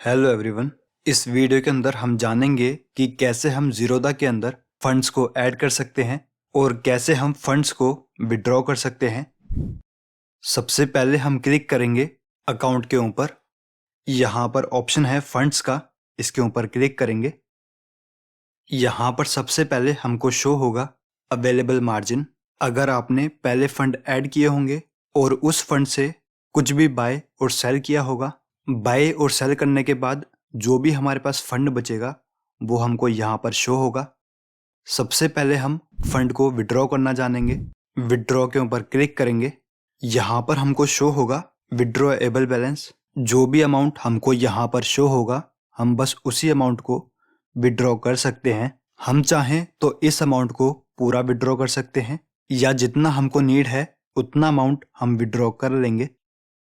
Hello everyone. इस video के अंदर हम जानेंगे कि कैसे हम ज़ीरोधा के अंदर फंड्स को ऐड कर सकते हैं और कैसे हम फंड्स को विड्रॉ कर सकते हैं। सबसे पहले हम क्लिक करेंगे अकाउंट के ऊपर। यहाँ पर ऑप्शन है फंड्स का, इसके ऊपर क्लिक करेंगे। यहाँ पर सबसे पहले हमको शो होगा अवेलेबल मार्जिन। अगर आपने पहले फंड ऐड किए होंगे और उस फंड से कुछ भी बाय और सेल किया होगा, बाय और सेल करने के बाद जो भी हमारे पास फंड बचेगा वो हमको यहाँ पर शो होगा। सबसे पहले हम फंड को विड्रॉ करना जानेंगे। विड्रॉ के ऊपर क्लिक करेंगे। यहाँ पर हमको शो होगा विड्रॉएबल बैलेंस। जो भी अमाउंट हमको यहाँ पर शो होगा हम बस उसी अमाउंट को विड्रॉ कर सकते हैं। हम चाहें तो इस अमाउंट को पूरा विड्रॉ कर सकते हैं या जितना हमको नीड है उतना अमाउंट हम विड्रॉ कर लेंगे।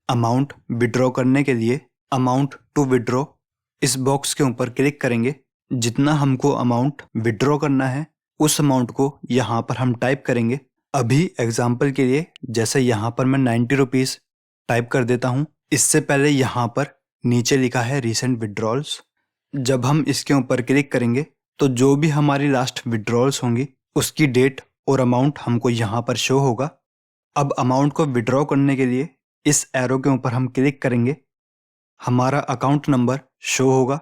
अमाउंट विड्रॉ करने के लिए अमाउंट टू विड्रॉ इस बॉक्स के ऊपर क्लिक करेंगे। जितना हमको अमाउंट विड्रॉ करना है उस अमाउंट को यहाँ पर हम टाइप करेंगे। अभी एग्जाम्पल के लिए जैसे यहाँ पर मैं 90 रुपीज़ टाइप कर देता हूँ। इससे पहले यहाँ पर नीचे लिखा है रिसेंट विड्रॉल्स। जब हम इसके ऊपर क्लिक करेंगे तो जो भी हमारी लास्ट विड्रॉल्स होंगी उसकी डेट और अमाउंट हमको यहाँ पर शो होगा। अब अमाउंट को विड्रॉ करने के लिए इस एरो के ऊपर हम क्लिक करेंगे। हमारा अकाउंट नंबर शो होगा।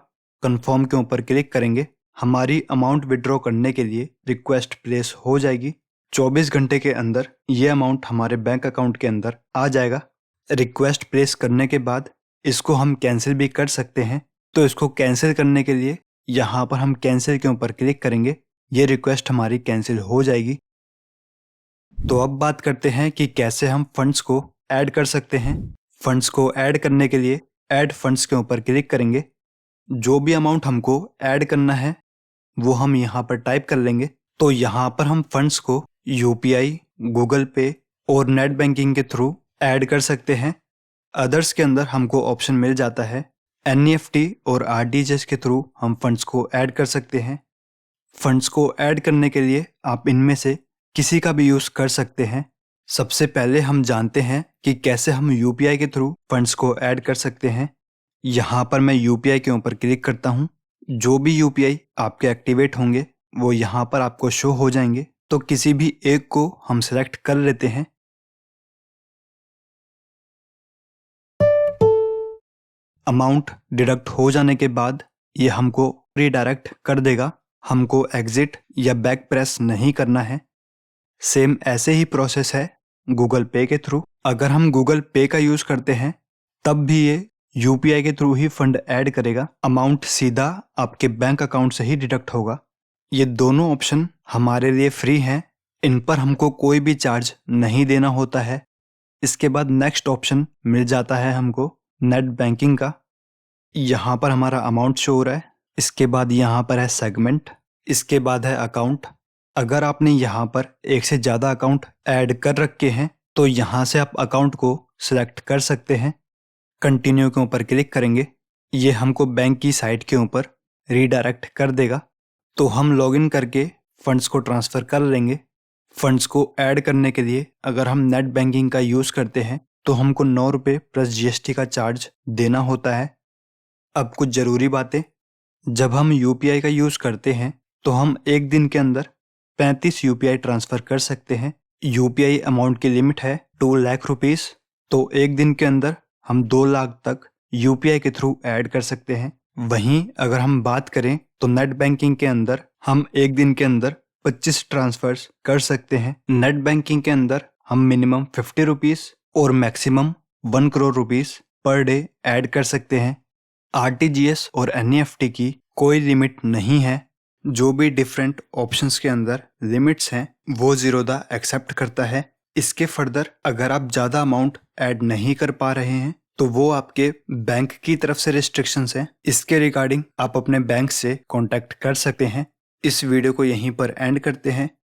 कंफर्म के ऊपर क्लिक करेंगे। हमारी अमाउंट विड्रॉ करने के लिए रिक्वेस्ट प्लेस हो जाएगी। 24 घंटे के अंदर ये अमाउंट हमारे बैंक अकाउंट के अंदर आ जाएगा। रिक्वेस्ट प्लेस करने के बाद इसको हम कैंसिल भी कर सकते हैं। तो इसको कैंसिल करने के लिए यहाँ पर हम कैंसिल के ऊपर क्लिक करेंगे। ये रिक्वेस्ट हमारी कैंसिल हो जाएगी। तो अब बात करते हैं कि कैसे हम फंड्स को ऐड कर सकते हैं। फंड्स को ऐड करने के लिए ऐड फंड्स के ऊपर क्लिक करेंगे। जो भी अमाउंट हमको ऐड करना है वो हम यहाँ पर टाइप कर लेंगे। तो यहाँ पर हम फंड्स को यूपीआई, गूगल पे और नेट बैंकिंग के थ्रू ऐड कर सकते हैं। अदर्स के अंदर हमको ऑप्शन मिल जाता है एनईएफटी और आरटीजीएस के थ्रू हम फंड्स को ऐड कर सकते हैं। फंड्स को ऐड करने के लिए आप इनमें से किसी का भी यूज़ कर सकते हैं। सबसे पहले हम जानते हैं कि कैसे हम यूपीआई के थ्रू फंड्स को ऐड कर सकते हैं। यहाँ पर मैं यूपीआई के ऊपर क्लिक करता हूँ। जो भी यूपीआई आपके एक्टिवेट होंगे वो यहाँ पर आपको शो हो जाएंगे। तो किसी भी एक को हम सेलेक्ट कर लेते हैं। अमाउंट डिडक्ट हो जाने के बाद ये हमको रीडायरेक्ट कर देगा। हमको एग्जिट या बैक प्रेस नहीं करना है। सेम ऐसे ही प्रोसेस है गूगल पे के थ्रू। अगर हम गूगल पे का यूज़ करते हैं तब भी ये यूपीआई के थ्रू ही फंड ऐड करेगा। अमाउंट सीधा आपके बैंक अकाउंट से ही डिडक्ट होगा। ये दोनों ऑप्शन हमारे लिए फ्री हैं। इन पर हमको कोई भी चार्ज नहीं देना होता है। इसके बाद नेक्स्ट ऑप्शन मिल जाता है हमको नेट बैंकिंग का। यहाँ पर हमारा अमाउंट शो हो रहा है। इसके बाद यहाँ पर है सेगमेंट। इसके बाद है अकाउंट। अगर आपने यहाँ पर एक से ज़्यादा अकाउंट ऐड कर रखे हैं तो यहाँ से आप अकाउंट को सिलेक्ट कर सकते हैं। कंटिन्यू के ऊपर क्लिक करेंगे। ये हमको बैंक की साइट के ऊपर रीडायरेक्ट कर देगा। तो हम लॉगिन करके फंड्स को ट्रांसफ़र कर लेंगे। फंड्स को ऐड करने के लिए अगर हम नेट बैंकिंग का यूज़ करते हैं तो हमको 9 रुपये प्लस जीएसटी का चार्ज देना होता है। अब कुछ ज़रूरी बातें। जब हम यूपीआई का यूज़ करते हैं तो हम एक दिन के अंदर 35 यूपीआई ट्रांसफ़र कर सकते हैं। यूपीआई अमाउंट की लिमिट है 2 लाख रुपीज़। तो एक दिन के अंदर हम 2 लाख तक यूपीआई के थ्रू ऐड कर सकते हैं। वहीं अगर हम बात करें तो नेट बैंकिंग के अंदर हम एक दिन के अंदर 25 ट्रांसफर्स कर सकते हैं। नेट बैंकिंग के अंदर हम मिनिमम 50 रुपीज़ और maximum 1 crore rupees per day add कर सकते हैं। आरटीजीएस और एनईएफटी की कोई लिमिट नहीं है। जो भी डिफरेंट ऑप्शंस के अंदर लिमिट्स हैं वो ज़ीरोधा एक्सेप्ट करता है। इसके फर्दर अगर आप ज़्यादा अमाउंट ऐड नहीं कर पा रहे हैं तो वो आपके बैंक की तरफ से रिस्ट्रिक्शंस हैं। इसके रिगार्डिंग आप अपने बैंक से कांटेक्ट कर सकते हैं। इस वीडियो को यहीं पर एंड करते हैं।